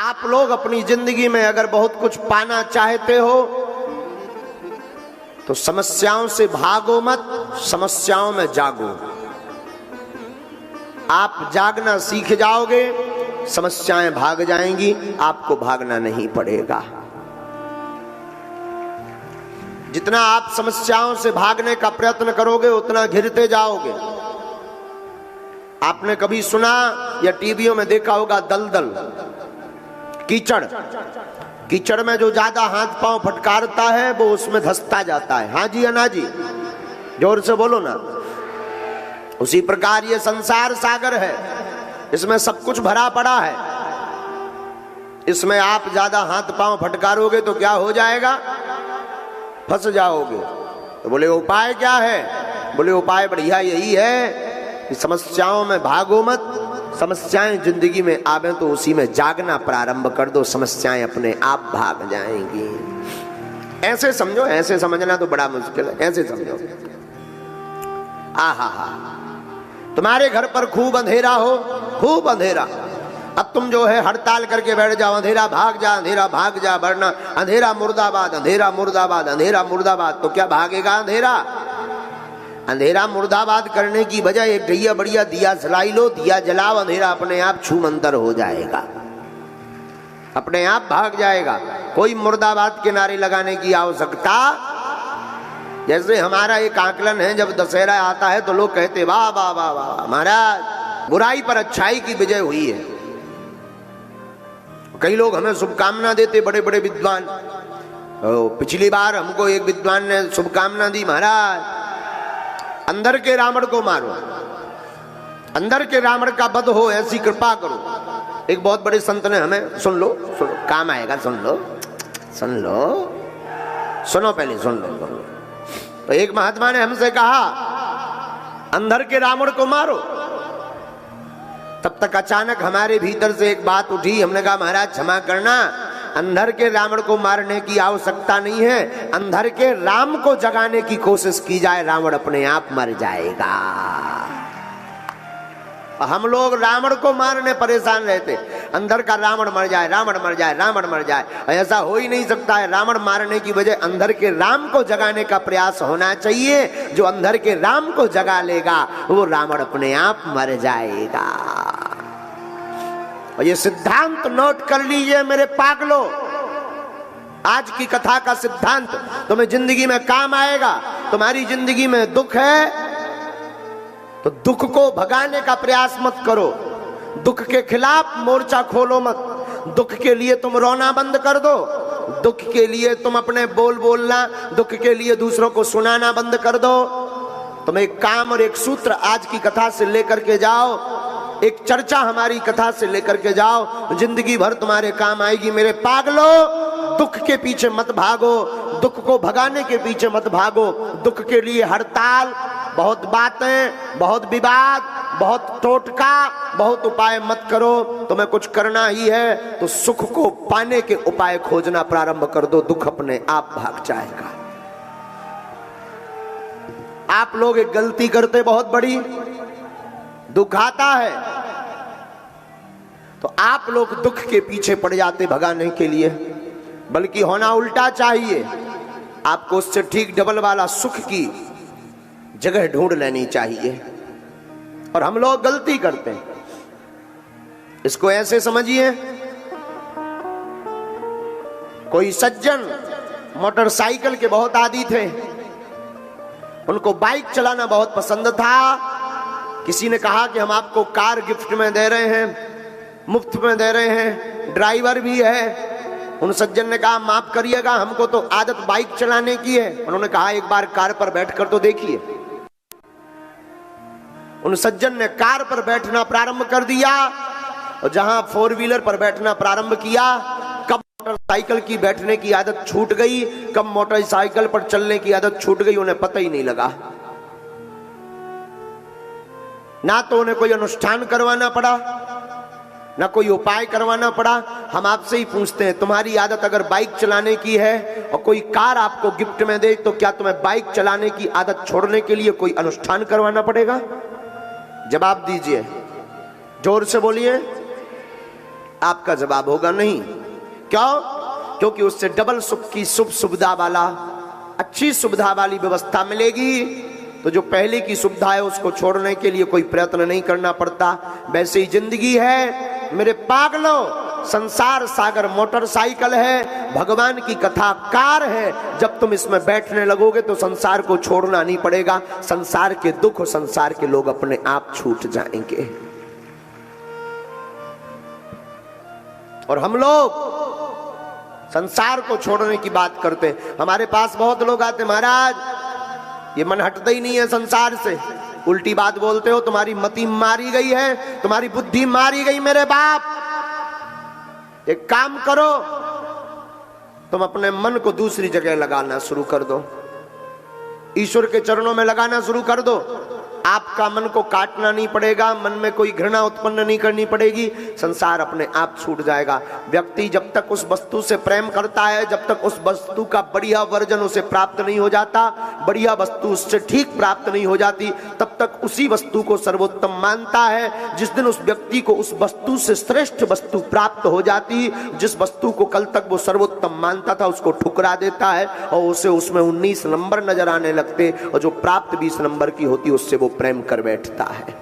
आप लोग अपनी जिंदगी में अगर बहुत कुछ पाना चाहते हो तो समस्याओं से भागो मत, समस्याओं में जागो। आप जागना सीख जाओगे, समस्याएं भाग जाएंगी, आपको भागना नहीं पड़ेगा। जितना आप समस्याओं से भागने का प्रयत्न करोगे उतना घिरते जाओगे। आपने कभी सुना या टीवियों में देखा होगा दलदल, कीचड़। कीचड़ में जो ज्यादा हाथ पांव फटकारता है वो उसमें धंसता जाता है। हाँ जी, अना जी, जोर से बोलो ना। उसी प्रकार ये संसार सागर है, इसमें सब कुछ भरा पड़ा है। इसमें आप ज्यादा हाथ पांव फटकारोगे तो क्या हो जाएगा? फंस जाओगे। तो बोले उपाय क्या है? बोले उपाय बढ़िया यही है कि समस्याओं में भागो मत, समस्याएं जिंदगी में आवे तो उसी में जागना प्रारंभ कर दो, समस्याएं अपने आप भाग जाएंगी। ऐसे समझो, ऐसे समझना तो बड़ा मुश्किल है। ऐसे समझो, आहा हा, तुम्हारे घर पर खूब अंधेरा हो, खूब अंधेरा। अब तुम जो है हड़ताल करके बैठ जाओ, अंधेरा भाग जा, अंधेरा भाग जा, वरना अंधेरा मुर्दाबाद, अंधेरा मुर्दाबाद, अंधेरा मुर्दाबाद। तो क्या भागेगा अंधेरा? अंधेरा मुर्दाबाद करने की बजाय एक गैया बढ़िया दिया जलाई लो, दिया जलाओ, अंधेरा अपने आप छूमंतर हो जाएगा, अपने आप भाग जाएगा। कोई मुर्दाबाद के नारे लगाने की आवश्यकता। जैसे हमारा एक आकलन है, जब दशहरा आता है तो लोग कहते वाह वाह वाह वाह महाराज, बुराई पर अच्छाई की विजय हुई है। कई लोग हमें शुभकामना देते, बड़े बड़े विद्वान। पिछली बार हमको एक विद्वान ने शुभकामना दी, महाराज अंदर के रावण को मारो, अंदर के रावण का वध हो, ऐसी कृपा करो। एक बहुत बड़े संत ने हमें, सुन लो सुनो, काम आएगा, सुन लो सुन लो, सुनो पहले सुन लो, सुन लो। तो एक महात्मा ने हमसे कहा अंदर के रावण को मारो। तब तक अचानक हमारे भीतर से एक बात उठी। हमने कहा महाराज क्षमा करना, अंधर के रावण को मारने की आवश्यकता नहीं है, अंधर के राम को जगाने की कोशिश की जाए, रावण अपने आप मर जाएगा। हम लोग रावण को मारने परेशान रहते, अंदर का रावण मर जाए, रावण मर जाए, रावण मर जाए। ऐसा हो ही नहीं सकता है। रावण मारने की बजाय अंदर के राम को जगाने का प्रयास होना चाहिए। जो अंदर के राम को जगा लेगा वो रावण अपने आप मर जाएगा। और ये सिद्धांत नोट कर लीजिए मेरे पागलों, आज की कथा का सिद्धांत तुम्हें जिंदगी में काम आएगा। तुम्हारी जिंदगी में दुख है तो दुख को भगाने का प्रयास मत करो, दुख के खिलाफ मोर्चा खोलो मत। दुख के लिए तुम रोना बंद कर दो, दुख के लिए तुम अपने बोल बोलना, दुख के लिए दूसरों को सुनाना बंद कर दो। तुम एक काम और एक सूत्र आज की कथा से लेकर के जाओ, एक चर्चा हमारी कथा से लेकर के जाओ, जिंदगी भर तुम्हारे काम आएगी। मेरे पागलों, दुख के पीछे मत भागो, दुख को भगाने के पीछे मत भागो। दुख के लिए हड़ताल, बहुत बातें, बहुत विवाद, बहुत टोटका, बहुत उपाय मत करो। तुम्हें कुछ करना ही है तो सुख को पाने के उपाय खोजना प्रारंभ कर दो, दुख अपने आप भाग जाएगा। आप लोग एक गलती करते बहुत बड़ी, दुख आता है तो आप लोग दुख के पीछे पड़ जाते भगाने के लिए, बल्कि होना उल्टा चाहिए। आपको उससे ठीक डबल वाला सुख की जगह ढूंढ लेनी चाहिए। और हम लोग गलती करते हैं। इसको ऐसे समझिए, कोई सज्जन मोटरसाइकिल के बहुत आदी थे, उनको बाइक चलाना बहुत पसंद था। किसी ने कहा कि हम आपको कार गिफ्ट में दे रहे हैं, मुफ्त में दे रहे हैं, ड्राइवर भी है। उन सज्जन ने कहा माफ करिएगा, हमको तो आदत बाइक चलाने की है। उन्होंने कहा एक बार कार पर बैठकर तो देखिए। उन सज्जन ने कार पर बैठना प्रारंभ कर दिया, और जहां फोर व्हीलर पर बैठना प्रारंभ किया, कब मोटरसाइकिल की बैठने की आदत छूट गई, कब मोटरसाइकिल पर चलने की आदत छूट गई, उन्हें पता ही नहीं लगा। ना तो उन्हें कोई अनुष्ठान करवाना पड़ा, ना कोई उपाय करवाना पड़ा। हम आपसे ही पूछते हैं, तुम्हारी आदत अगर बाइक चलाने की है और कोई कार आपको गिफ्ट में दे, तो क्या तुम्हें बाइक चलाने की आदत छोड़ने के लिए कोई अनुष्ठान करवाना पड़ेगा? जवाब दीजिए, जोर से बोलिए। आपका जवाब होगा नहीं। क्यों? क्योंकि उससे डबल सुख की शुभ सुविधा वाला, अच्छी सुविधा वाली व्यवस्था मिलेगी। तो जो पहले की सुविधा है उसको छोड़ने के लिए कोई प्रयत्न नहीं करना पड़ता। वैसे ही जिंदगी है मेरे पागलों, संसार सागर मोटरसाइकिल है, भगवान की कथा कार है। जब तुम इसमें बैठने लगोगे तो संसार को छोड़ना नहीं पड़ेगा। संसार के दुख और संसार के लोग अपने आप छूट जाएंगे। और हम लोग संसार को छोड़ने की बात करते हैं। हमारे पास बहुत लोग आते, महाराज ये मन हटता ही नहीं है संसार से, उल्टी बात बोलते हो, तुम्हारी मति मारी गई है, तुम्हारी बुद्धि मारी गई। मेरे बाप, एक काम करो, तुम अपने मन को दूसरी जगह लगाना शुरू कर दो, ईश्वर के चरणों में लगाना शुरू कर दो। आपका मन को काटना नहीं पड़ेगा, मन में कोई घृणा उत्पन्न नहीं करनी पड़ेगी, संसार अपने आप छूट जाएगा। व्यक्ति जब तक उस वस्तु से प्रेम करता है, जब तक उस वस्तु का बढ़िया वर्जन उसे प्राप्त नहीं हो जाता, बढ़िया वस्तु उससे ठीक प्राप्त नहीं हो जाती, तब तक उसी वस्तु को सर्वोत्तम मानता है। जिस दिन उस व्यक्ति को उस वस्तु से श्रेष्ठ वस्तु प्राप्त हो जाती, जिस वस्तु को कल तक वो सर्वोत्तम मानता था, उसको ठुकरा देता है और उसे उसमें 19 नंबर नजर आने लगते, और जो प्राप्त 20 नंबर की होती उससे वो प्रेम कर बैठता है।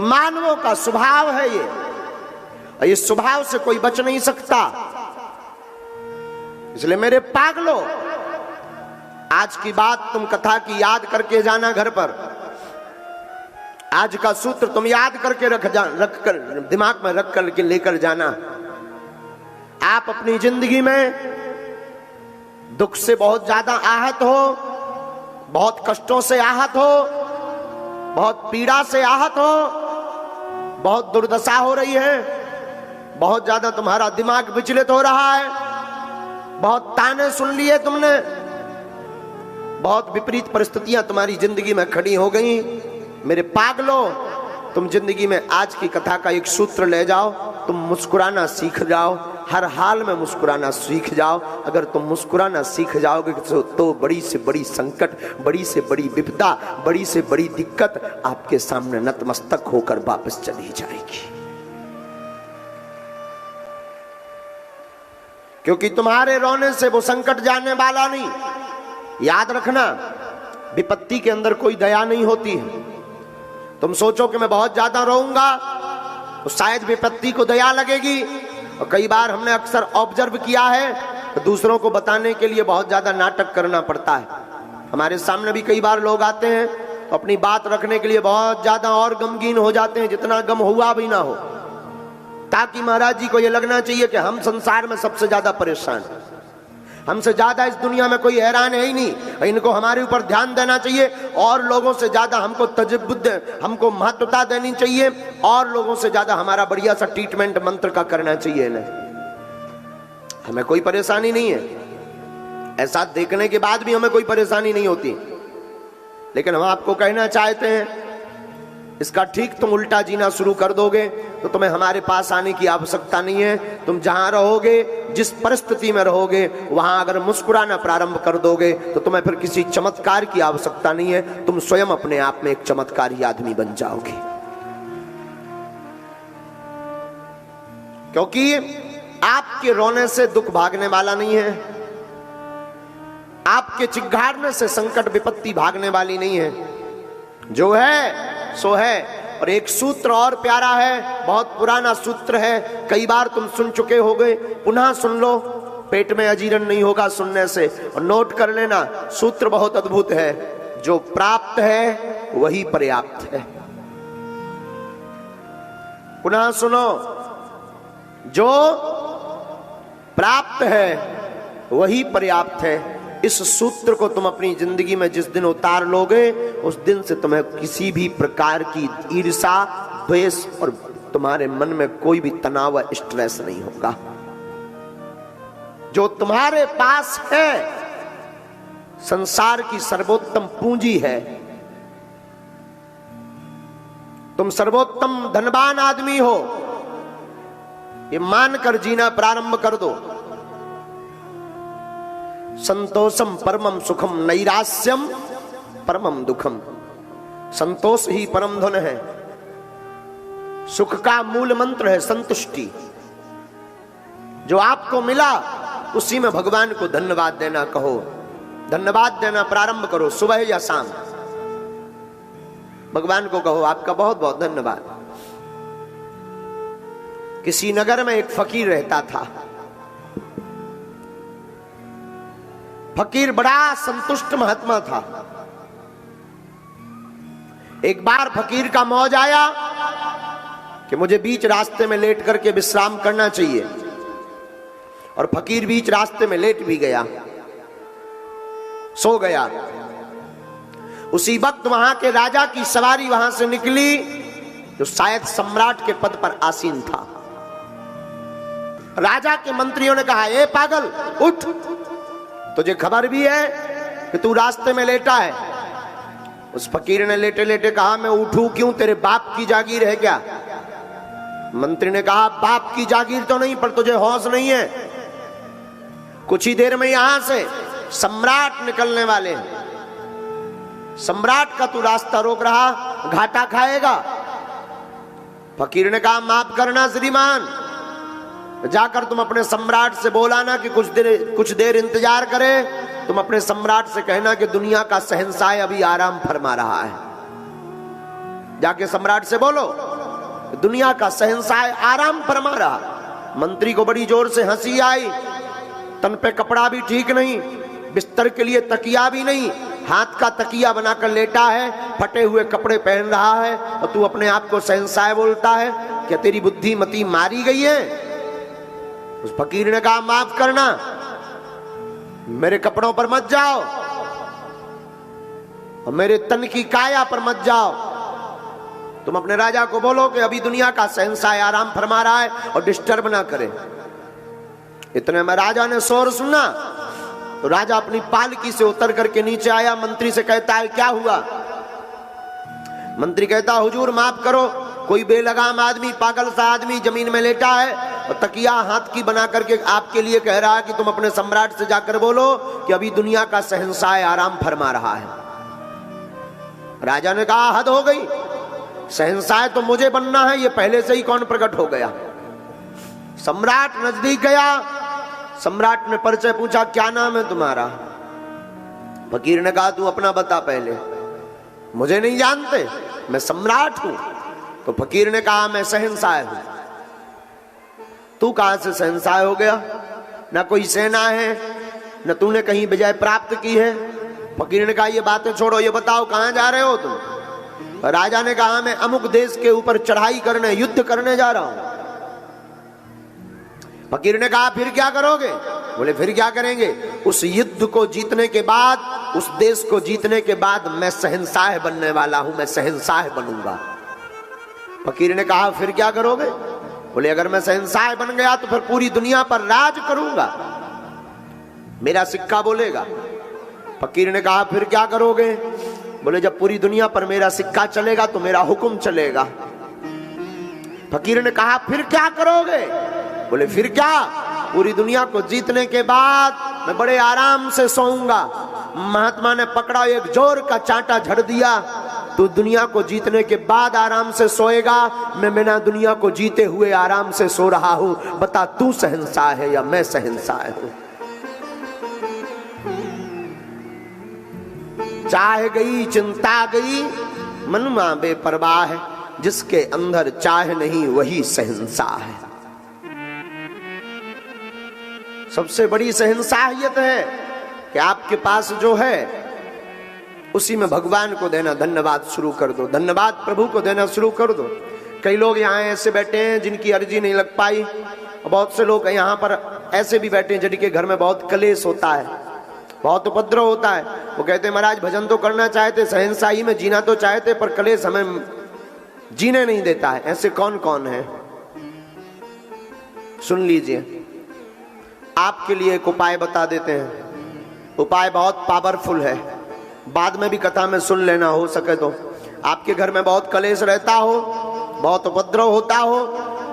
मानवों का स्वभाव है ये, और इस स्वभाव से कोई बच नहीं सकता। इसलिए मेरे पागलों, आज की बात तुम कथा की याद करके जाना घर पर। आज का सूत्र तुम याद करके रख कर दिमाग में रख कर के लेकर जाना। आप अपनी जिंदगी में दुख से बहुत ज्यादा आहत हो, बहुत कष्टों से आहत हो, बहुत पीड़ा से आहत हो, बहुत दुर्दशा हो रही है, बहुत ज्यादा तुम्हारा दिमाग विचलित हो रहा है, बहुत ताने सुन लिए तुमने, बहुत विपरीत परिस्थितियां तुम्हारी जिंदगी में खड़ी हो गई। मेरे पागलों, तुम जिंदगी में आज की कथा का एक सूत्र ले जाओ, तुम मुस्कुराना सीख जाओ, हर हाल में मुस्कुराना सीख जाओ। अगर तुम मुस्कुराना सीख जाओगे तो बड़ी से बड़ी संकट, बड़ी से बड़ी विपदा, बड़ी से बड़ी दिक्कत आपके सामने नतमस्तक होकर वापस चली जाएगी। क्योंकि तुम्हारे रोने से वो संकट जाने वाला नहीं। याद रखना, विपत्ति के अंदर कोई दया नहीं होती है। तुम सोचो कि मैं बहुत ज्यादा रोऊंगा तो शायद विपत्ति को दया लगेगी। और कई बार हमने अक्सर ऑब्जर्व किया है, तो दूसरों को बताने के लिए बहुत ज्यादा नाटक करना पड़ता है। हमारे सामने भी कई बार लोग आते हैं तो अपनी बात रखने के लिए बहुत ज्यादा और गमगीन हो जाते हैं, जितना गम हुआ भी ना हो, ताकि महाराज जी को यह लगना चाहिए कि हम संसार में सबसे ज्यादा परेशान हैं, हमसे ज्यादा इस दुनिया में कोई हैरान है ही नहीं, इनको हमारे ऊपर ध्यान देना चाहिए, और लोगों से ज्यादा हमको हमको महत्वता देनी चाहिए, और लोगों से ज्यादा हमारा बढ़िया सा ट्रीटमेंट मंत्र का करना चाहिए ना। हमें कोई परेशानी नहीं है, ऐसा देखने के बाद भी हमें कोई परेशानी नहीं होती, लेकिन हम आपको कहना चाहते हैं इसका ठीक तुम उल्टा जीना शुरू कर दोगे तो तुम्हें हमारे पास आने की आवश्यकता नहीं है। तुम जहां रहोगे, जिस परिस्थिति में रहोगे, वहां अगर मुस्कुराना प्रारंभ कर दोगे तो तुम्हें फिर किसी चमत्कार की आवश्यकता नहीं है। तुम स्वयं अपने आप में एक चमत्कारी आदमी बन जाओगे। क्योंकि आपके रोने से दुख भागने वाला नहीं है, आपके चिघाड़ने से संकट विपत्ति भागने वाली नहीं है। जो है सो है। और एक सूत्र और प्यारा है, बहुत पुराना सूत्र है, कई बार तुम सुन चुके होगे, पुनः सुन लो, पेट में अजीर्ण नहीं होगा सुनने से। और नोट कर लेना, सूत्र बहुत अद्भुत है, जो प्राप्त है वही पर्याप्त है। पुनः सुनो, जो प्राप्त है वही पर्याप्त है। इस सूत्र को तुम अपनी जिंदगी में जिस दिन उतार लोगे, उस दिन से तुम्हें किसी भी प्रकार की ईर्ष्या, द्वेष और तुम्हारे मन में कोई भी तनाव, स्ट्रेस नहीं होगा। जो तुम्हारे पास है संसार की सर्वोत्तम पूंजी है। तुम सर्वोत्तम धनवान आदमी हो, ये मानकर जीना प्रारंभ कर दो। संतोषम परमम सुखम, नैरास्यम परमम दुखम। संतोष ही परम धन है। सुख का मूल मंत्र है संतुष्टि। जो आपको मिला उसी में भगवान को धन्यवाद देना कहो, धन्यवाद देना प्रारंभ करो, सुबह या शाम भगवान को कहो आपका बहुत बहुत धन्यवाद। किसी नगर में एक फकीर रहता था। फकीर बड़ा संतुष्ट महात्मा था। एक बार फकीर का मौज आया कि मुझे बीच रास्ते में लेट करके विश्राम करना चाहिए, और फकीर बीच रास्ते में लेट भी गया, सो गया। उसी वक्त वहां के राजा की सवारी वहां से निकली, जो शायद सम्राट के पद पर आसीन था। राजा के मंत्रियों ने कहा, ए पागल उठ, तुझे खबर भी है कि तू रास्ते में लेटा है। उस फकीर ने लेटे लेटे कहा, मैं उठूं क्यों, तेरे बाप की जागीर है क्या? मंत्री ने कहा, बाप की जागीर तो नहीं, पर तुझे होश नहीं है। कुछ ही देर में यहां से सम्राट निकलने वाले हैं, सम्राट का तू रास्ता रोक रहा, घाटा खाएगा। फकीर ने कहा, माफ करना श्रीमान, जाकर तुम अपने सम्राट से बोला ना कि कुछ देर इंतजार करे। तुम अपने सम्राट से कहना कि दुनिया का शहंशाह अभी आराम फरमा रहा है। जाके सम्राट से बोलो दुनिया का शहंशाह आराम फरमा रहा। मंत्री को बड़ी जोर से हंसी आई। तन पे कपड़ा भी ठीक नहीं, बिस्तर के लिए तकिया भी नहीं, हाथ का तकिया बनाकर लेटा है, फटे हुए कपड़े पहन रहा है, और तू अपने आप को शहंशाह बोलता है। क्या तेरी बुद्धि मति मारी गई है? उस फकीर ने कहा, माफ करना, मेरे कपड़ों पर मत जाओ और मेरे तन की काया पर मत जाओ। तुम अपने राजा को बोलो कि अभी दुनिया का शहंशाह आराम फरमा रहा है और डिस्टर्ब ना करे। इतने में राजा ने शोर सुना तो राजा अपनी पालकी से उतर करके नीचे आया। मंत्री से कहता है, क्या हुआ? मंत्री कहता, हुजूर माफ करो, कोई बेलगाम आदमी, पागल सा आदमी जमीन में लेटा है और तकिया हाथ की बना करके आपके लिए कह रहा है कि तुम अपने सम्राट से जाकर बोलो कि अभी दुनिया का शहंशाह आराम फरमा रहा है। राजा ने कहा, हद हो गई, शहंशाह तो मुझे बनना है, ये पहले से ही कौन प्रकट हो गया। सम्राट नजदीक गया। सम्राट ने परिचय पूछा, क्या नाम है तुम्हारा? फकीर ने कहा, तू अपना बता पहले। मुझे नहीं जानते, मैं सम्राट हूं। तो फकीर ने कहा, मैं शहंशाह हूं। तू कहां से शहंशाह हो गया? ना कोई सेना है, न तूने कहीं विजय प्राप्त की है। फकीर ने कहा, ये बातें छोड़ो, ये बताओ कहां जा रहे हो तुम? राजा ने कहा, मैं अमुक देश के ऊपर चढ़ाई करने, युद्ध करने जा रहा हूं। फकीर ने कहा, फिर क्या करोगे? बोले, फिर क्या करेंगे? उस युद्ध को जीतने के बाद, उस देश को जीतने के बाद मैं शहंशाह बनने वाला हूं, मैं शहंशाह बनूंगा। फकीर ने कहा, फिर क्या करोगे? बोले, अगर मैं शहंशाह बन गया तो फिर पूरी दुनिया पर राज करूंगा, मेरा सिक्का बोलेगा। फकीर ने कहा, फिर क्या करोगे? बोले, जब पूरी दुनिया पर मेरा सिक्का चलेगा तो मेरा हुक्म चलेगा। फकीर ने कहा, फिर क्या करोगे? बोले, फिर क्या, पूरी दुनिया को जीतने के बाद मैं बड़े आराम से सोऊंगा। महात्मा ने पकड़ा, एक जोर का चांटा झड़ दिया। तू दुनिया को जीतने के बाद आराम से सोएगा, मैं बिना दुनिया को जीते हुए आराम से सो रहा हूं। बता, तू शहंशाह है या मैं शहंशाह हूं? चाह गई चिंता गई, मन में बेपरवाह है, जिसके अंदर चाह नहीं वही शहंशाह है। सबसे बड़ी शहंशाहियत है कि आपके पास जो है उसी में भगवान को देना धन्यवाद शुरू कर दो, धन्यवाद प्रभु को देना शुरू कर दो। कई लोग यहाँ ऐसे बैठे हैं जिनकी अर्जी नहीं लग पाई, और बहुत से लोग यहाँ पर ऐसे भी बैठे हैं जिनके घर में बहुत कलेश होता है, बहुत उपद्रव होता है। वो कहते हैं, महाराज भजन तो करना चाहते, शहंशाही में जीना तो चाहते, पर कलेश हमें जीने नहीं देता है। ऐसे कौन कौन है? सुन लीजिए, आपके लिए एक उपाय बता देते हैं। उपाय बहुत पावरफुल है, बाद में भी कथा में सुन लेना, हो सके तो। आपके घर में बहुत कलेश रहता हो, बहुत उपद्रव होता हो,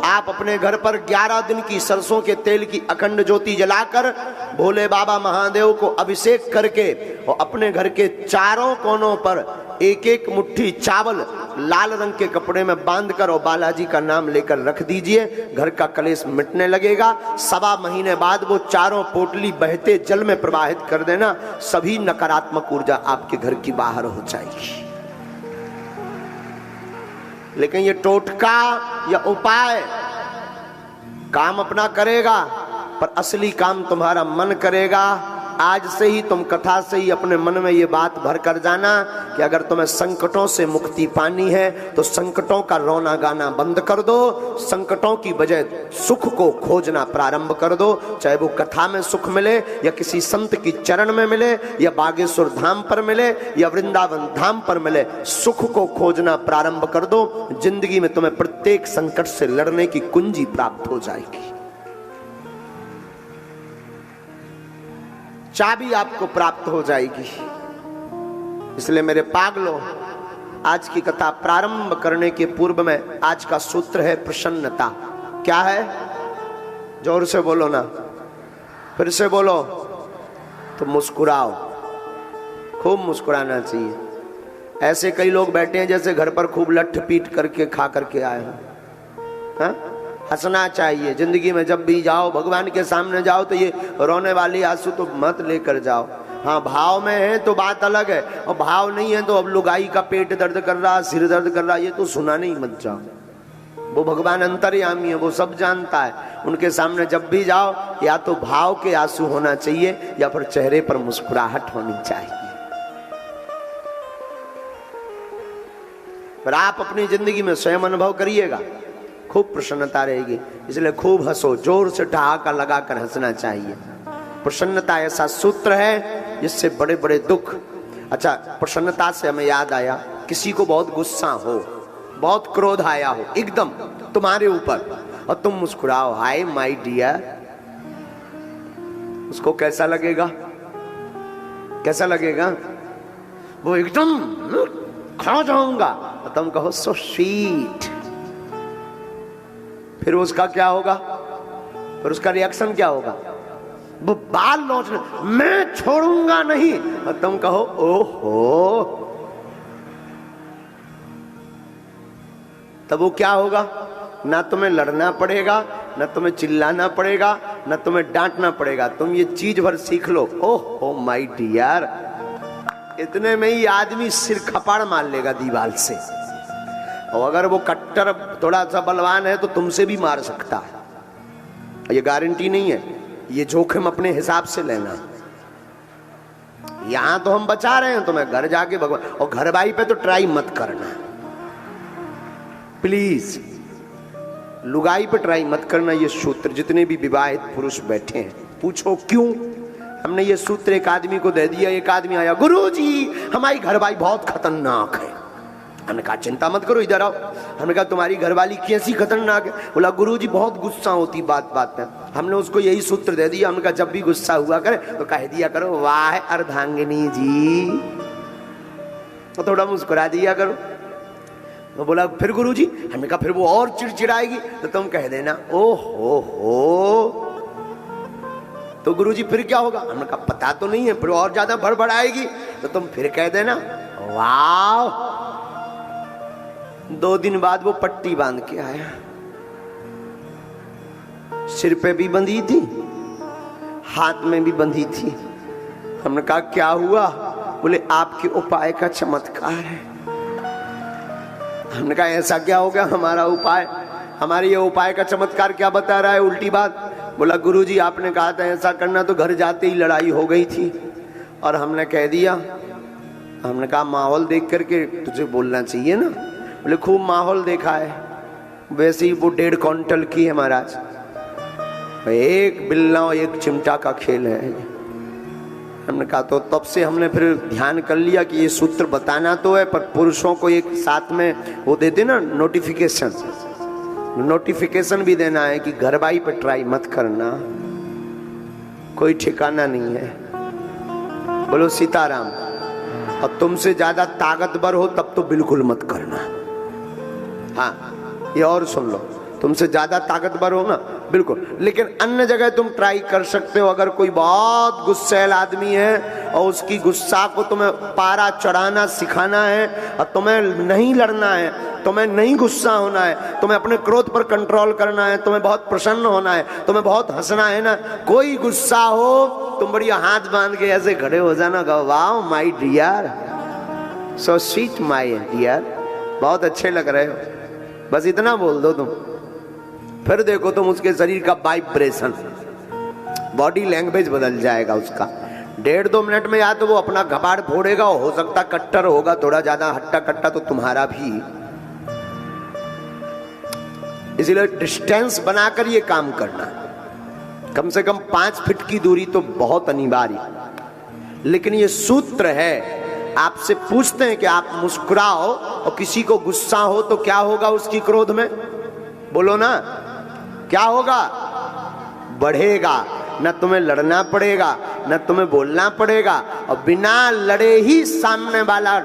आप अपने घर पर 11 दिन की सरसों के तेल की अखंड ज्योति जलाकर भोले बाबा महादेव को अभिषेक करके और अपने घर के चारों कोनों पर एक एक मुट्ठी चावल लाल रंग के कपड़े में बांधकर और बालाजी का नाम लेकर रख दीजिए, घर का कलेश मिटने लगेगा। 1.25 महीने बाद वो चारों पोटली बहते जल में प्रवाहित कर देना, सभी नकारात्मक ऊर्जा आपके घर की बाहर हो जाएगी। लेकिन ये टोटका या उपाय काम अपना करेगा, पर असली काम तुम्हारा मन करेगा। आज से ही तुम कथा से ही अपने मन में ये बात भर कर जाना कि अगर तुम्हें संकटों से मुक्ति पानी है तो संकटों का रोना गाना बंद कर दो, संकटों की बजाय सुख को खोजना प्रारंभ कर दो। चाहे वो कथा में सुख मिले या किसी संत की चरण में मिले या बागेश्वर धाम पर मिले या वृंदावन धाम पर मिले, सुख को खोजना प्रारंभ कर दो। जिंदगी में तुम्हें प्रत्येक संकट से लड़ने की कुंजी प्राप्त हो जाएगी, चाबी आपको प्राप्त हो जाएगी। इसलिए मेरे पागलों, आज की कथा प्रारंभ करने के पूर्व में आज का सूत्र है प्रसन्नता। क्या है? जोर से बोलो ना, फिर से बोलो तो मुस्कुराओ, खूब मुस्कुराना चाहिए। ऐसे कई लोग बैठे हैं जैसे घर पर खूब लठ पीट करके खा करके आए हैं। हंसना चाहिए जिंदगी में, जब भी जाओ भगवान के सामने जाओ तो ये रोने वाली आंसू तो मत लेकर जाओ। हाँ, भाव में है तो बात अलग है, और भाव नहीं है तो अब लुगाई का पेट दर्द कर रहा, सिर दर्द कर रहा, ये तो सुनाने ही मत जाओ। वो भगवान अंतर्यामी है, वो सब जानता है। उनके सामने जब भी जाओ या तो भाव के आंसू होना चाहिए या फिर चेहरे पर मुस्कुराहट होनी चाहिए। पर आप अपनी जिंदगी में स्वयं अनुभव करिएगा, खूब प्रसन्नता रहेगी। इसलिए खूब हंसो, जोर से ठहाका लगाकर हंसना चाहिए। प्रसन्नता ऐसा सूत्र है जिससे बड़े बड़े दुख। अच्छा, प्रसन्नता से हमें याद आया, किसी को बहुत गुस्सा हो, बहुत क्रोध आया हो एकदम तुम्हारे ऊपर, और तुम मुस्कुराओ, हाय माय डियर, उसको कैसा लगेगा? कैसा लगेगा? वो एकदम खा जाऊंगा, और तुम कहो सो स्वीट। फिर उसका क्या होगा? फिर उसका रिएक्शन क्या होगा? वो बाल नोचने, मैं छोड़ूंगा नहीं, और तुम कहो ओहो। तब वो क्या होगा? ना तुम्हें लड़ना पड़ेगा, ना तुम्हें चिल्लाना पड़ेगा, ना तुम्हें डांटना पड़ेगा। तुम ये चीज भर सीख लो, ओह माय डियर, इतने में ही आदमी सिर खपाड़ मार लेगा दीवार से। और अगर वो कट्टर थोड़ा सा बलवान है तो तुमसे भी मार सकता है। ये गारंटी नहीं है, ये जोखिम अपने हिसाब से लेना। यहां तो हम बचा रहे हैं, तुम्हें घर जाके भगवान, और घर भाई पे तो ट्राई मत करना प्लीज, लुगाई पे ट्राई मत करना। ये सूत्र जितने भी विवाहित पुरुष बैठे हैं, पूछो क्यों हमने ये सूत्र एक आदमी को दे दिया। एक आदमी आया, गुरुजी हमारी घरवाली बहुत खतरनाक है। हमने कहा चिंता मत करो, इधर आओ। हमने कहा तुम्हारी घरवाली कैसी खतरनाक है? बोला गुरुजी बहुत गुस्सा होती बात बात में। हमने उसको यही सूत्र दे दिया। हमने कहा जब भी गुस्सा हुआ करे तो कह दिया करो, वाह अर्धांगिनी जी, तो थोड़ा मुस्कुरा दिया करो। तो बोला फिर गुरुजी? हमने कहा फिर वो और चिड़चिड़ाएगी तो तुम कह देना ओहो हो। तो गुरुजी फिर क्या होगा? हमने कहा पता तो नहीं है, फिर और ज्यादा भड़बड़ाएगी तो तुम फिर कह देना वाह। 2 दिन बाद वो पट्टी बांध के आया, सिर पे भी बंधी थी, हाथ में भी बंधी थी। हमने कहा क्या हुआ? बोले आपके उपाय का चमत्कार है। हमने कहा ऐसा क्या हो गया हमारा उपाय? हमारे ये उपाय का चमत्कार क्या बता रहा है? उल्टी बात। बोला गुरुजी आपने कहा था ऐसा करना, तो घर जाते ही लड़ाई हो गई थी और हमने कह दिया। हमने कहा माहौल देख करके तुझे बोलना चाहिए ना। बोले खूब माहौल देखा है, वैसे ही वो 1.5 क्विंटल की है महाराज, एक बिल्ला और एक चिमटा का खेल है। हमने कहा तो तब से हमने फिर ध्यान कर लिया कि ये सूत्र बताना तो है, पर पुरुषों को एक साथ में वो देते ना नोटिफिकेशन भी देना है कि घरवाई पे ट्राई मत करना, कोई ठिकाना नहीं है। बोलो सीताराम। और तुमसे ज्यादा ताकतवर हो तब तो बिल्कुल मत करना। हाँ, ये और सुन लो, तुमसे ज्यादा ताकतवर हो ना, बिल्कुल। लेकिन अन्य जगह तुम ट्राई कर सकते हो। अगर कोई बहुत गुस्सैल आदमी है और उसकी गुस्सा को तुम्हें पारा चढ़ाना सिखाना है और तुम्हें नहीं लड़ना है, तुम्हें नहीं गुस्सा होना है, तुम्हें अपने क्रोध पर कंट्रोल करना है, तुम्हें बहुत प्रसन्न होना है, तुम्हें बहुत हंसना है ना, कोई गुस्सा हो तुम बढ़िया हाथ बांध के ऐसे खड़े हो जाना, कहो वाह my dear, so sweet my dear, बहुत अच्छे लग रहे हो, बस इतना बोल दो तुम। फिर देखो तुम उसके शरीर का वाइब्रेशन, बॉडी लैंग्वेज बदल जाएगा उसका। 1.5-2 मिनट में या तो वो अपना घबाड़ फोड़ेगा, हो सकता कट्टर होगा थोड़ा ज्यादा हट्टा कट्टा तो तुम्हारा भी। इसलिए डिस्टेंस बनाकर ये काम करना, कम से कम 5 फीट की दूरी तो बहुत अनिवार्य। लेकिन ये सूत्र है, आपसे पूछते हैं कि आप मुस्कुराओ और किसी को गुस्सा हो तो क्या होगा उसकी क्रोध में, बोलो ना, क्या होगा? बढ़ेगा। न तुम्हें लड़ना पड़ेगा, न तुम्हें बोलना पड़ेगा, और बिना लड़े ही सामने वाला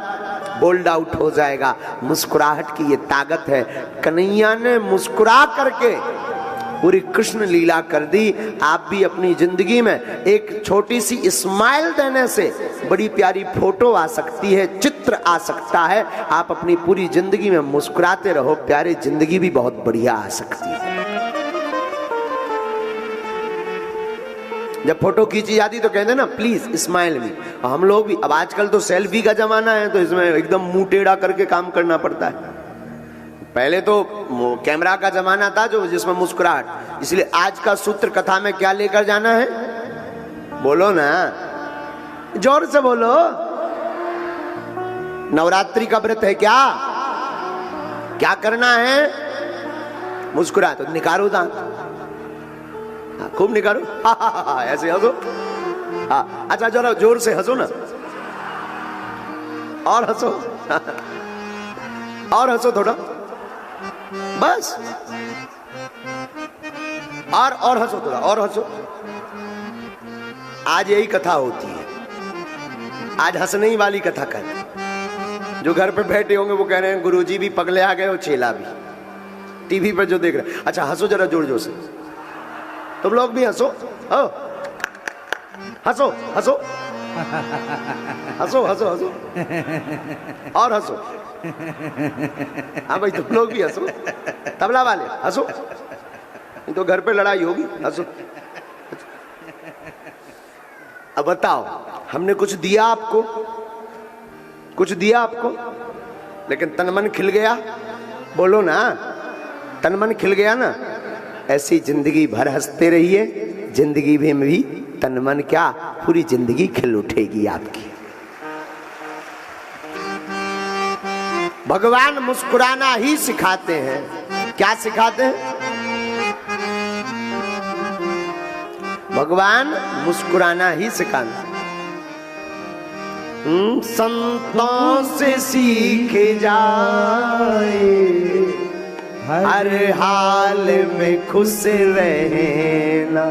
बोल्ड आउट हो जाएगा। मुस्कुराहट की ये ताकत है। कन्हैया ने मुस्कुरा करके पूरी कृष्ण लीला कर दी। आप भी अपनी जिंदगी में एक छोटी सी स्माइल देने से बड़ी प्यारी फोटो आ सकती है, चित्र आ सकता है। आप अपनी पूरी जिंदगी में मुस्कुराते रहो, प्यारी जिंदगी भी बहुत बढ़िया आ सकती है। जब फोटो खींची जाती तो कहते ना प्लीज स्माइल मी। हम लोग भी, अब आजकल तो सेल्फी का जमाना है तो इसमें एकदम मुंह टेढ़ा करके काम करना पड़ता है। पहले तो कैमरा का जमाना था जो जिसमें मुस्कुराहट। इसलिए आज का सूत्र कथा में क्या लेकर जाना है, बोलो ना, जोर से बोलो। नवरात्रि का व्रत है क्या? क्या करना है? मुस्कुरा। तो निकारो दांत, खूब निकालो, ऐसे हंसो। अच्छा जरा जोर से हंसो ना, और हंसो, और हंसो थोड़ा, बस, और हंसो थोड़ा, और हंसो। आज यही कथा होती है, आज हंसने ही वाली कथा कर। जो घर पे बैठे होंगे वो कह रहे हैं गुरुजी भी पगले आ गए और चेला भी, टीवी पर जो देख रहे। अच्छा हंसो जरा जोर जोर से, तुम लोग भी हंसो, हंसो हंसो हंसो हंसो हंसो, और हंसो। हाँ भाई तुम लोग भी हंसो, तबला वाले हंसो, नहीं तो घर पे लड़ाई होगी, हंसो। अब बताओ, हमने कुछ दिया आपको, कुछ दिया आपको, लेकिन तन मन खिल गया, बोलो ना, तन मन खिल गया ना। ऐसी जिंदगी भर हंसते रहिए, जिंदगी में भी तन मन क्या, पूरी जिंदगी खिल उठेगी आपकी। भगवान मुस्कुराना ही सिखाते हैं। क्या सिखाते हैं? भगवान मुस्कुराना ही सिखाते। संतों से सीखे जाए, हर हाल में खुश रहना।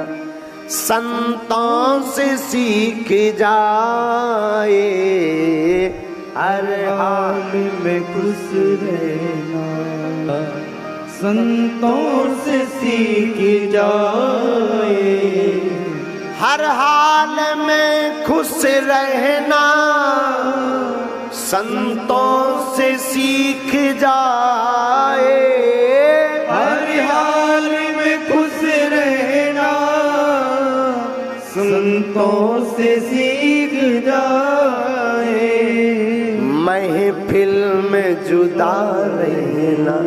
संतों से सीख जाए, हर हाल में खुश रहना। संतों से सीख जाए, हर हाल में खुश रहना। संतों से सीख जाए, हर हाल में खुश रहना। संतों से सीख जाए, महफिल में जुदा रहना।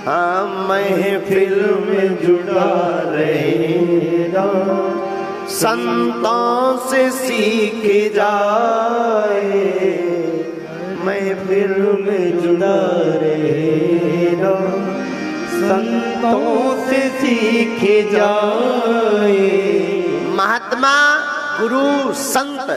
हाँ महफिल में जुदा रहना। संतों से सीख जाए, महफिल में जुदा रहना। संतों से सीख जाए। महात्मा गुरु संत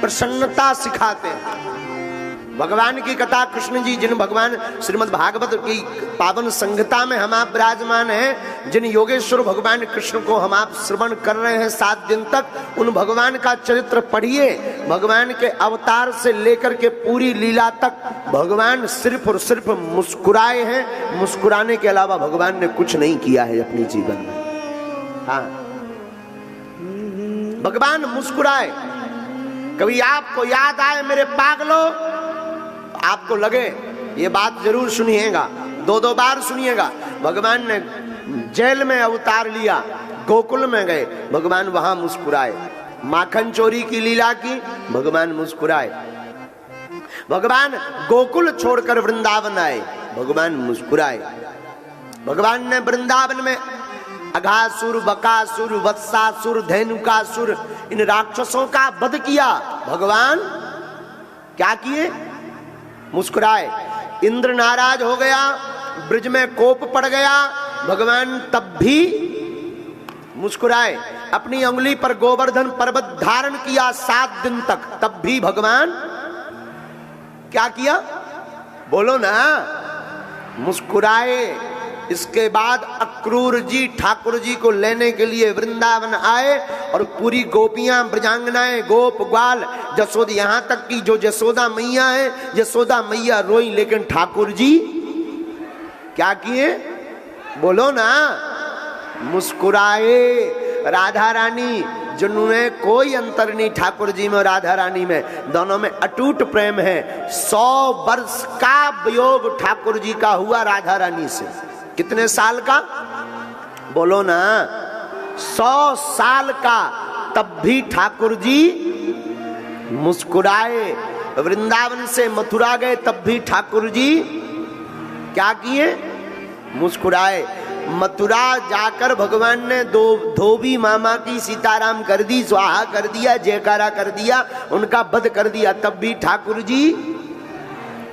प्रसन्नता सिखाते हैं। भगवान की कथा कृष्ण जी जिन भगवान श्रीमद् भागवत की पावन संहिता में हम आप विराजमान हैं, जिन योगेश्वर भगवान कृष्ण को हम आप श्रवण कर रहे हैं 7 दिन तक, उन भगवान का चरित्र पढ़िए। भगवान के अवतार से लेकर के पूरी लीला तक भगवान सिर्फ और सिर्फ मुस्कुराए हैं। मुस्कुराने के अलावा भगवान ने कुछ नहीं किया है अपने जीवन में। हाँ, भगवान मुस्कुराए। कभी आपको याद आए मेरे पागलों, आपको लगे, ये बात जरूर सुनिएगा, 2-2 बार सुनिएगा। भगवान ने जेल में अवतार लिया, गोकुल में गए, भगवान वहां मुस्कुराए। माखन चोरी की लीला की, भगवान मुस्कुराए। भगवान गोकुल छोड़कर वृंदावन आए, भगवान मुस्कुराए। भगवान ने वृंदावन में अघासुर, बकासुर, वत्सासुर, धेनुकासुर, इन राक्षसों का वध किया। भगवान क्या किए? मुस्कुराए। इंद्र नाराज हो गया, ब्रिज में कोप पड़ गया, भगवान तब भी मुस्कुराए। अपनी उंगली पर गोवर्धन पर्वत धारण किया 7 दिन तक, तब भी भगवान क्या किया? बोलो ना, मुस्कुराए। इसके बाद अक्रूर जी ठाकुर जी को लेने के लिए वृंदावन आए और पूरी गोपियां, ब्रजांगनाएं, गोप ग्वाल, जसोदा, यहां तक कि जो जसोदा मैया है, जसोदा मैया रोई, लेकिन ठाकुर जी क्या किए? बोलो ना, मुस्कुराए। राधा रानी, जिन्होंने कोई अंतर नहीं ठाकुर जी में और राधा रानी में, दोनों में अटूट प्रेम है। 100 वर्ष का वियोग ठाकुर जी का हुआ राधा रानी से। कितने साल का? बोलो ना, 100 साल का। तब भी ठाकुर जी मुस्कुराए। वृंदावन से मथुरा गए, तब भी ठाकुर जी क्या किए? मुस्कुराए। मथुरा जाकर भगवान ने धोबी मामा की सीताराम कर दी, स्वाहा कर दिया, जयकारा कर दिया, उनका वध कर दिया, तब भी ठाकुर जी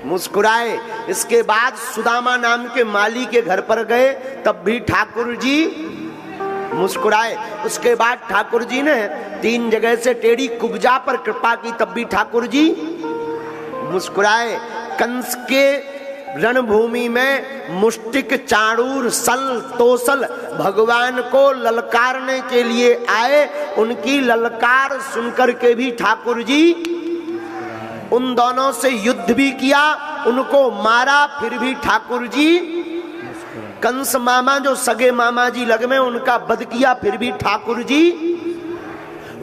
मुस्कुराए। इसके बाद सुदामा नाम के माली के घर पर गए, तब भी ठाकुर जी मुस्कुराए। उसके बाद ठाकुर जी ने 3 जगह से टेढ़ी कुब्जा पर कृपा की, तब भी ठाकुर जी मुस्कुराए। कंस के रणभूमि में मुष्टिक, चाणूर, सल, तोसल भगवान को ललकारने के लिए आए। उनकी ललकार सुनकर के भी ठाकुर जी उन दोनों से युद्ध भी किया, उनको मारा, फिर भी ठाकुर जी कंस मामा जो सगे मामा जी लग में, उनका वध किया, फिर भी ठाकुर जी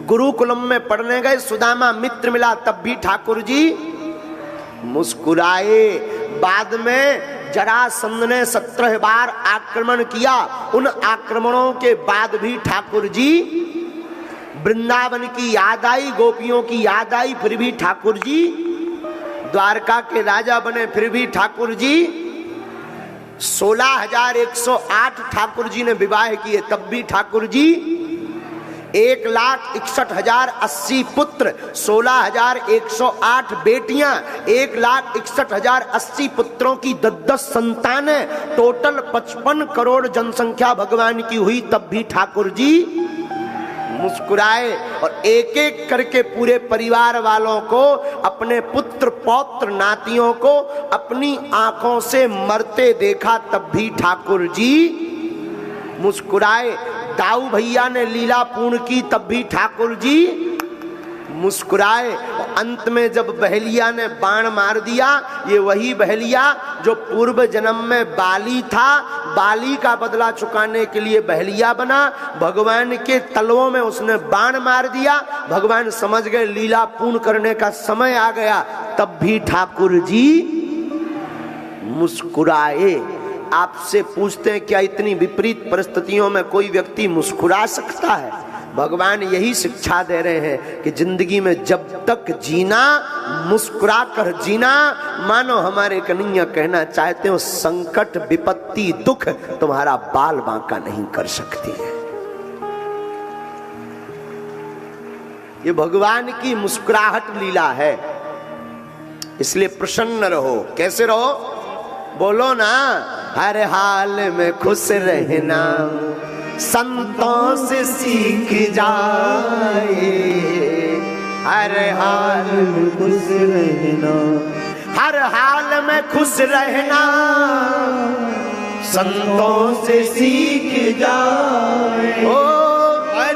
गुरुकुलम में पढ़ने गए। सुदामा मित्र मिला, तब भी ठाकुर जी मुस्कुराए। बाद में जरासंध ने 17 बार आक्रमण किया, उन आक्रमणों के बाद भी ठाकुर जी वृंदावन की याद आई, गोपियों की याद आई, फिर भी ठाकुर जी द्वारका के राजा बने, फिर भी ठाकुर जी 16,108 ठाकुर जी ने विवाह किए, तब भी ठाकुर जी 1,61,080 पुत्र, 16,108 बेटियां, 1,61,080 पुत्रों की 10-10 संतानें, टोटल 55 करोड़ जनसंख्या भगवान की हुई, तब भी ठाकुर जी मुस्कुराए। और एक एक करके पूरे परिवार वालों को, अपने पुत्र पौत्र नातियों को अपनी आंखों से मरते देखा, तब भी ठाकुर जी मुस्कुराए। दाऊ भैया ने लीला पूर्ण की, तब भी ठाकुर जी मुस्कुराए। अंत में जब बहेलिया ने बाण मार दिया, ये वही बहेलिया जो पूर्व जन्म में बाली था, बाली का बदला चुकाने के लिए बहेलिया बना, भगवान के तलवों में उसने बाण मार दिया। भगवान समझ गए लीला पूर्ण करने का समय आ गया, तब भी ठाकुर जी मुस्कुराए। आपसे पूछते हैं, क्या इतनी विपरीत परिस्थितियों में कोई व्यक्ति मुस्कुरा सकता है? भगवान यही शिक्षा दे रहे हैं कि जिंदगी में जब तक जीना, मुस्कुरा कर जीना। मानो हमारे कन्हैया कहना चाहते हो, संकट, विपत्ति, दुख तुम्हारा बाल बांका नहीं कर सकती है। ये भगवान की मुस्कुराहट लीला है, इसलिए प्रसन्न रहो। कैसे रहो? बोलो ना, हर हाल में खुश रहना संतों से सीख जाए, हर हाल में खुश रहना, हर हाल में खुश रहना संतों से सीख जाए। ओ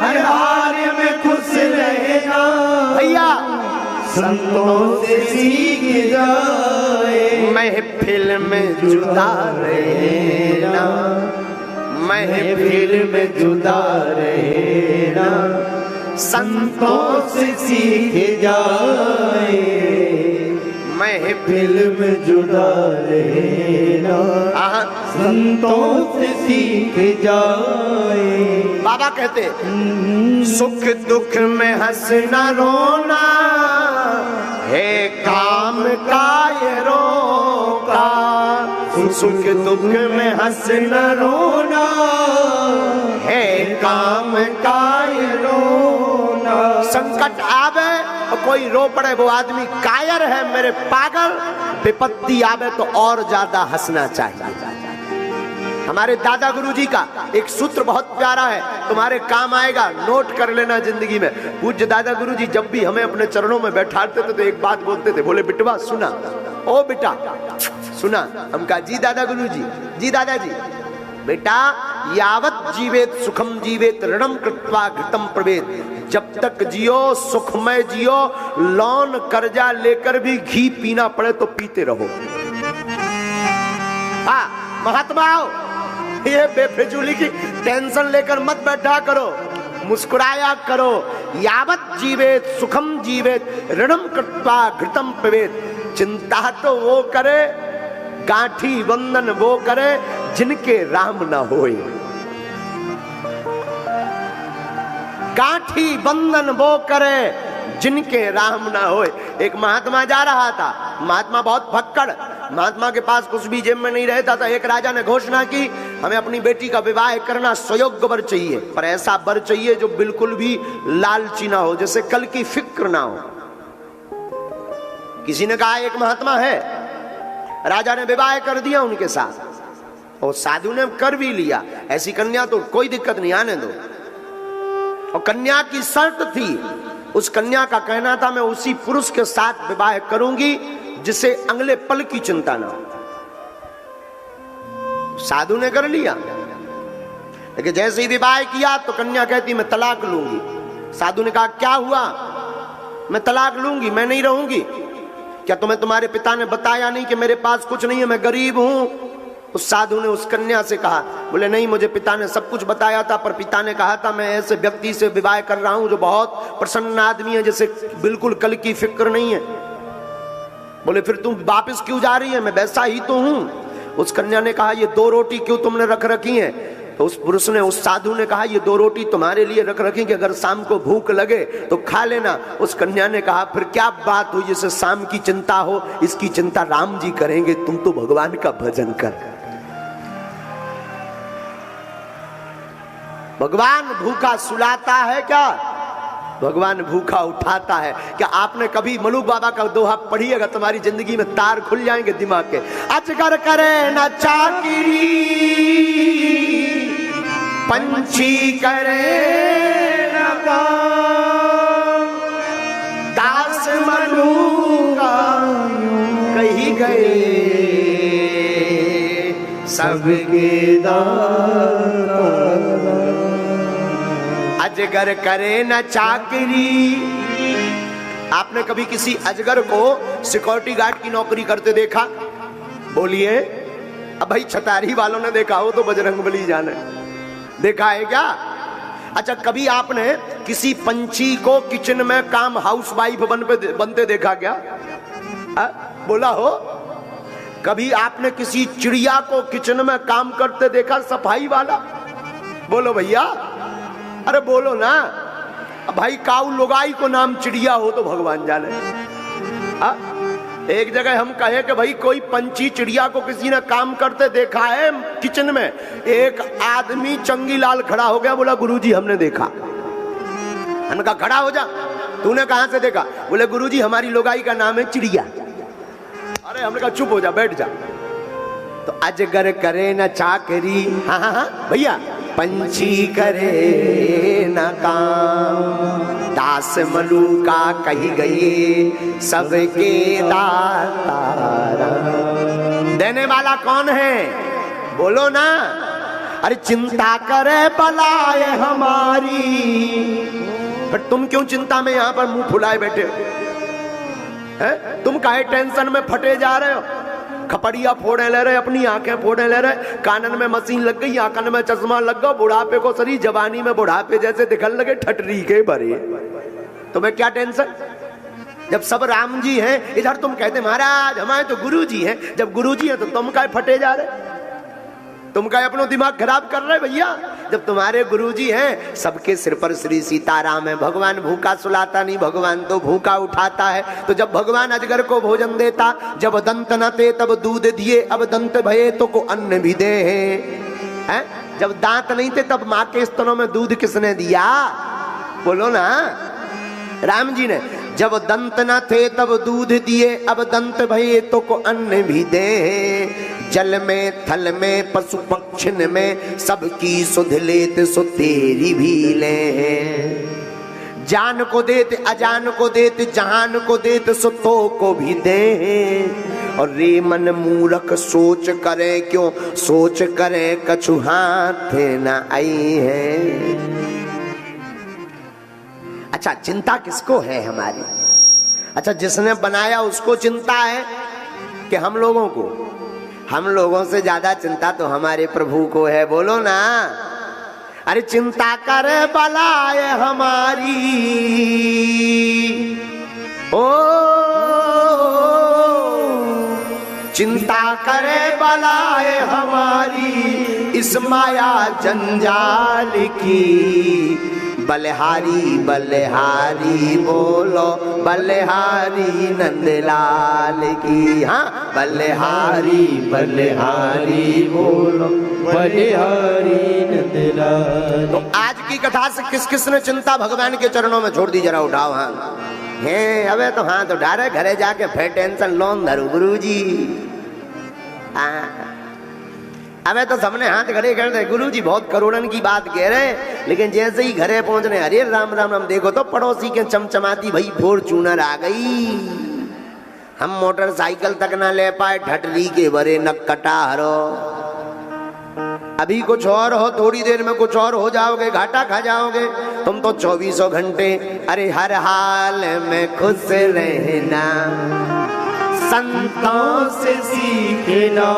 हर हाल में खुश रहना भैया संतों से सीख जाए। महफिल में जुदा रहना, महफिल में जुदा रहना संतों से सीख जाए। महफिल दिल में जुदा रहना संतों से सीख जाए। बाबा कहते सुख दुख में हंसना रोना है काम का ये रोका। सुख दुख में हंसना रोना है काम का ये रोना। संकट आवे और कोई रो पड़े वो आदमी कायर है मेरे पागल। विपत्ति आवे तो और ज्यादा हंसना चाहिए। हमारे दादा गुरुजी का एक सूत्र बहुत प्यारा है, तुम्हारे काम आएगा, नोट कर लेना जिंदगी में। पूज्य दादा गुरुजी जब भी हमें अपने चरणों में बैठाते थे तो एक बात बोलते थे, बोले बिटवा सुना, ओ बेटा सुना। हम कहा जी दादा गुरुजी, जी दादाजी। बेटा यावत जीवेत सुखम जीवेत ऋणम कृत्वा घृतम प्रवेद। जब तक जियो सुखमय जियो, लोन कर्जा लेकर भी घी पीना पड़े तो पीते रहो। हाँ महात्माओं, ये बेफिजूली की टेंशन लेकर मत बैठा करो, मुस्कुराया करो। यावत जीवेत सुखम जीवेत ऋणम कृत्वा घृतम प्रवेद। चिंता तो वो करे, गांठी बंधन वो करे जिनके राम ना होए। गांठी बंधन वो करे जिनके राम ना होए। एक महात्मा जा रहा था, महात्मा बहुत भक्कड़, महात्मा के पास कुछ भी जेब में नहीं रहता था। एक राजा ने घोषणा की, हमें अपनी बेटी का विवाह करना सुयोग्य वर चाहिए, पर ऐसा वर चाहिए जो बिल्कुल भी लालची ना हो, जैसे कल की फिक्र ना हो। किसी ने कहा एक महात्मा है, राजा ने विवाह कर दिया उनके साथ और साधु ने कर भी लिया। ऐसी कन्या तो कोई दिक्कत नहीं, आने दो। और कन्या की शर्त थी, उस कन्या का कहना था मैं उसी पुरुष के साथ विवाह करूंगी जिसे अगले पल की चिंता ना हो। साधु ने कर लिया, लेकिन जैसे ही विवाह किया तो कन्या कहती मैं तलाक लूंगी। साधु ने कहा क्या हुआ? मैं तलाक लूंगी, मैं नहीं रहूंगी। क्या तुम्हें तुम्हारे पिता ने बताया नहीं कि मेरे पास कुछ नहीं है, मैं गरीब हूं? उस साधु ने उस कन्या से कहा, बोले नहीं मुझे पिता ने सब कुछ बताया था, पर पिता ने कहा था मैं ऐसे व्यक्ति से विवाह कर रहा हूं जो बहुत प्रसन्न आदमी है, जैसे बिल्कुल कल की फिक्र नहीं है। बोले फिर तुम वापस क्यों जा रही है? मैं वैसा ही तो हूं। उस कन्या ने कहा ये 2 रोटी क्यों तुमने रख रखी है? तो उस पुरुष ने, उस साधु ने कहा ये 2 रोटी तुम्हारे लिए रख रखी कि अगर शाम को भूख लगे तो खा लेना। उस कन्या ने कहा फिर क्या बात हुई जिसे शाम की चिंता हो? इसकी चिंता राम जी करेंगे, तुम तो भगवान का भजन कर। भगवान भूखा सुलाता है क्या? भगवान भूखा उठाता है क्या? आपने कभी मलुक बाबा का दोहा पढ़िएगा, तुम्हारी जिंदगी में तार खुल जाएंगे दिमाग के। अजगर करे न चाकिरी, पंछी करे न काम, दास मलुका कही गए सबके दाता। अजगर करे न चाकरी। आपने कभी किसी अजगर को सिक्योरिटी गार्ड की नौकरी करते देखा? बोलिए। अब भाई छतारी वालों ने देखा हो तो बजरंगबली जाने, देखा है क्या? अच्छा कभी आपने किसी पंछी को किचन में काम हाउस वाइफ बनते देखा क्या? बोला हो? कभी आपने किसी चिड़िया को किचन में काम करते देखा, सफाई वाला? बोलो भैया, अरे बोलो ना। अब भाई काऊ लुगाई को नाम चिड़िया हो तो भगवान जाने। एक जगह हम कहे कि भाई कोई पंछी चिड़िया को किसी ने काम करते देखा है किचन में, एक आदमी चंगी लाल खड़ा हो गया, बोला गुरुजी हमने देखा। हमने कहा खड़ा हो जा, तूने कहां से देखा? बोले गुरुजी हमारी लुगाई का नाम है चिड़िया। अरे हमने कहा चुप हो जा, बैठ जा। तो अजगर करे न चाकरी, हाँ भैया, पंछी करे न काम, दास मलूका कही गई सबके दाता राम। देने वाला कौन है बोलो ना। अरे चिंता करे बलाए हमारी, पर तुम क्यों चिंता में यहां पर मुंह फुलाए बैठे हो? है तुम काहे टेंशन में फटे जा रहे हो? खपड़िया फोड़े ले रहे, अपनी आंखें फोड़े ले रहे, कानन में मशीन लग गई, आंखन में चश्मा लग गया, बुढ़ापे को सरी जवानी में बुढ़ापे जैसे दिखने लगे, ठटरी के भरे। तुम्हें क्या टेंशन? जब सब राम जी हैं इधर तुम कहते महाराज हमारे तो गुरु जी हैं। जब गुरु जी हैं तो तुम काहे फटे जा रहे? तुम क्या अपना दिमाग खराब कर रहे भैया? जब तुम्हारे गुरुजी हैं, सबके सिर पर श्री सीताराम है। भगवान भूखा सुलाता नहीं, भगवान तो भूखा उठाता है। तो जब भगवान अजगर को भोजन देता, जब दंत न थे तब दूध दिए, अब दंत भये तो को अन्न भी दे हैं। जब दांत नहीं थे तब माँ के स्तनों में दूध किसने दिया बोलो ना? राम जी ने। जब दंत न थे तब दूध दिए, अब दंत भये तो को अन्न भी दे। जल में थल में पशु पक्षिन में सबकी सुध लेत सो तेरी भी ले। जान को देते अजान को देते, जहान को देते सो तो को भी दे। और रे मन मूरख सोच करे क्यों, सोच करे कछु हाथ न आई है। अच्छा चिंता किसको है हमारी? अच्छा जिसने बनाया उसको चिंता है कि हम लोगों को? हम लोगों से ज्यादा चिंता तो हमारे प्रभु को है बोलो ना। अरे चिंता करे बलाए हमारी, ओ चिंता करे बलाए हमारी, इस माया जंजाल की। बलिहारी बलिहारी बोलो, बलिहारी नंदलाल की। हाँ बलिहारी बलिहारी बोलो, बलिहारी नंदलाल। तो आज की कथा से किस किस ने चिंता भगवान के चरणों में छोड़ दी? जरा उठाओ हाँ। है अबे तो हाँ तो डारे घरे जाके फिर टेंशन लोन धरू गुरुजी। अबे तो सबने हाथ खड़े कर दे, गुरुजी बहुत करोड़न की बात कह रहे, लेकिन जैसे ही घरे पहुंच रहे अरे राम राम राम, देखो तो पड़ोसी के चमचमाती भाई फॉर्च्यूनर आ गई। हम मोटरसाइकिल तक ना ले पाए, ठटरी के बरे नक कटा हरो। अभी कुछ और हो, थोड़ी देर में कुछ और हो जाओगे, घाटा खा जाओगे। तुम तो 24 घंटे अरे हर हाल में खुश रहना, संतों से सीखना,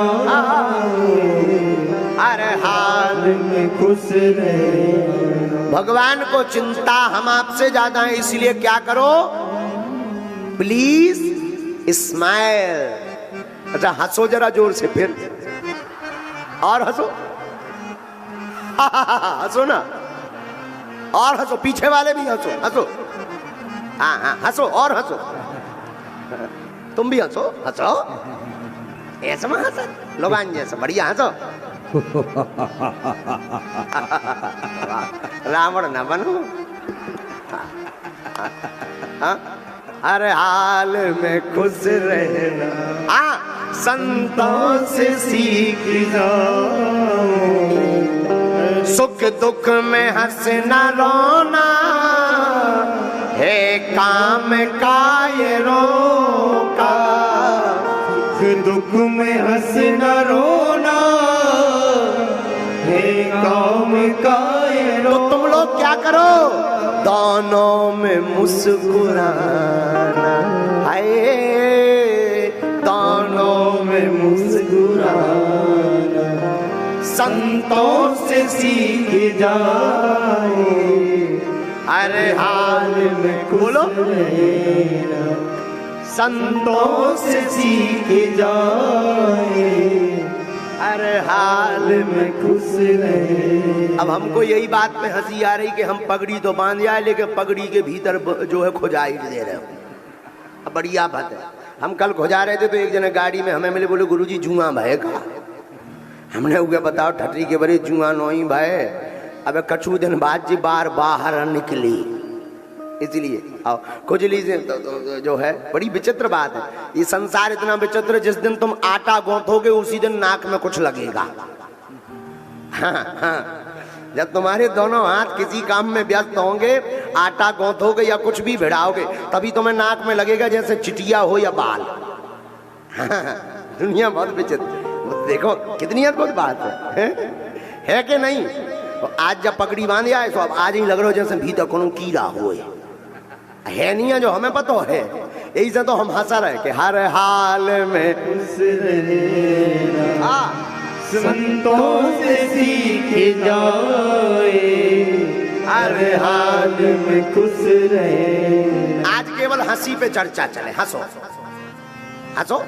हर हाल में खुश रहना। भगवान को चिंता हम आपसे ज्यादा है, इसलिए क्या करो प्लीज स्माइल। अच्छा हंसो जरा जोर से, फिर और हंसो। हंसो ना, और हंसो, पीछे वाले भी हंसो, हंसो। हाँ हाँ हंसो और हंसो, तुम भी हंसो, हंसो ऐसा मत हंसो, लोबान जैसा बढ़िया हंसो। रावण न बनो। हर हाल में खुश रहना, संतों से सीख जाओ। सुख दुख में हंसना रोना, है काम का ये रोका। सुख दुख में हंसना रोना, है काम का ये रोका। तो तुम लोग क्या करो, दोनों में मुस्कुराना, हाय दोनों में मुस्कुराना। संतों से सीख जाए, हर हाल में बोलो, संतों से सीख जाए, हर हाल में खुश रहे। अब हमको यही बात में हंसी आ रही कि हम पगड़ी तो बांध जाए, लेकिन पगड़ी के भीतर जो है खुजाई दे रहे हो। अब बढ़िया बात है। हम कल खुजा रहे थे तो एक जने गाड़ी में हमें मिले, बोले गुरुजी जुआ भाई का। हमने उगे बताओ ठटरी के बड़े जुआ नोई भाई। अब कछु दिन बाद जी बार बाहर निकली, इसलिए खुजली से जो है बड़ी विचित्र बात है। ये संसार इतना विचित्र, जिस दिन तुम आटा गूंथोगे उसी दिन नाक में कुछ लगेगा। हाँ हाँ जब तुम्हारे दोनों हाथ किसी काम में व्यस्त होंगे, आटा गौंथोगे या कुछ भी भिड़ाओगे, तभी तुम्हें नाक में लगेगा जैसे चिटिया हो या बाल। दुनिया बहुत विचित्र। देखो कितनी अद्भुत बात है कि नहीं? तो आज जब पगड़ी बांध आए तो अब आज ही लग रहा हो जैसे भीतर कोनो कीड़ा हो है नहीं है, जो हमें पता है। यही से तो हम हंसा रहे कि हर हाल में खुश रहना संतों से सीख जाए, हर हाल में खुश रहे। आज केवल हंसी पे चर्चा चले। हंसो हंसो।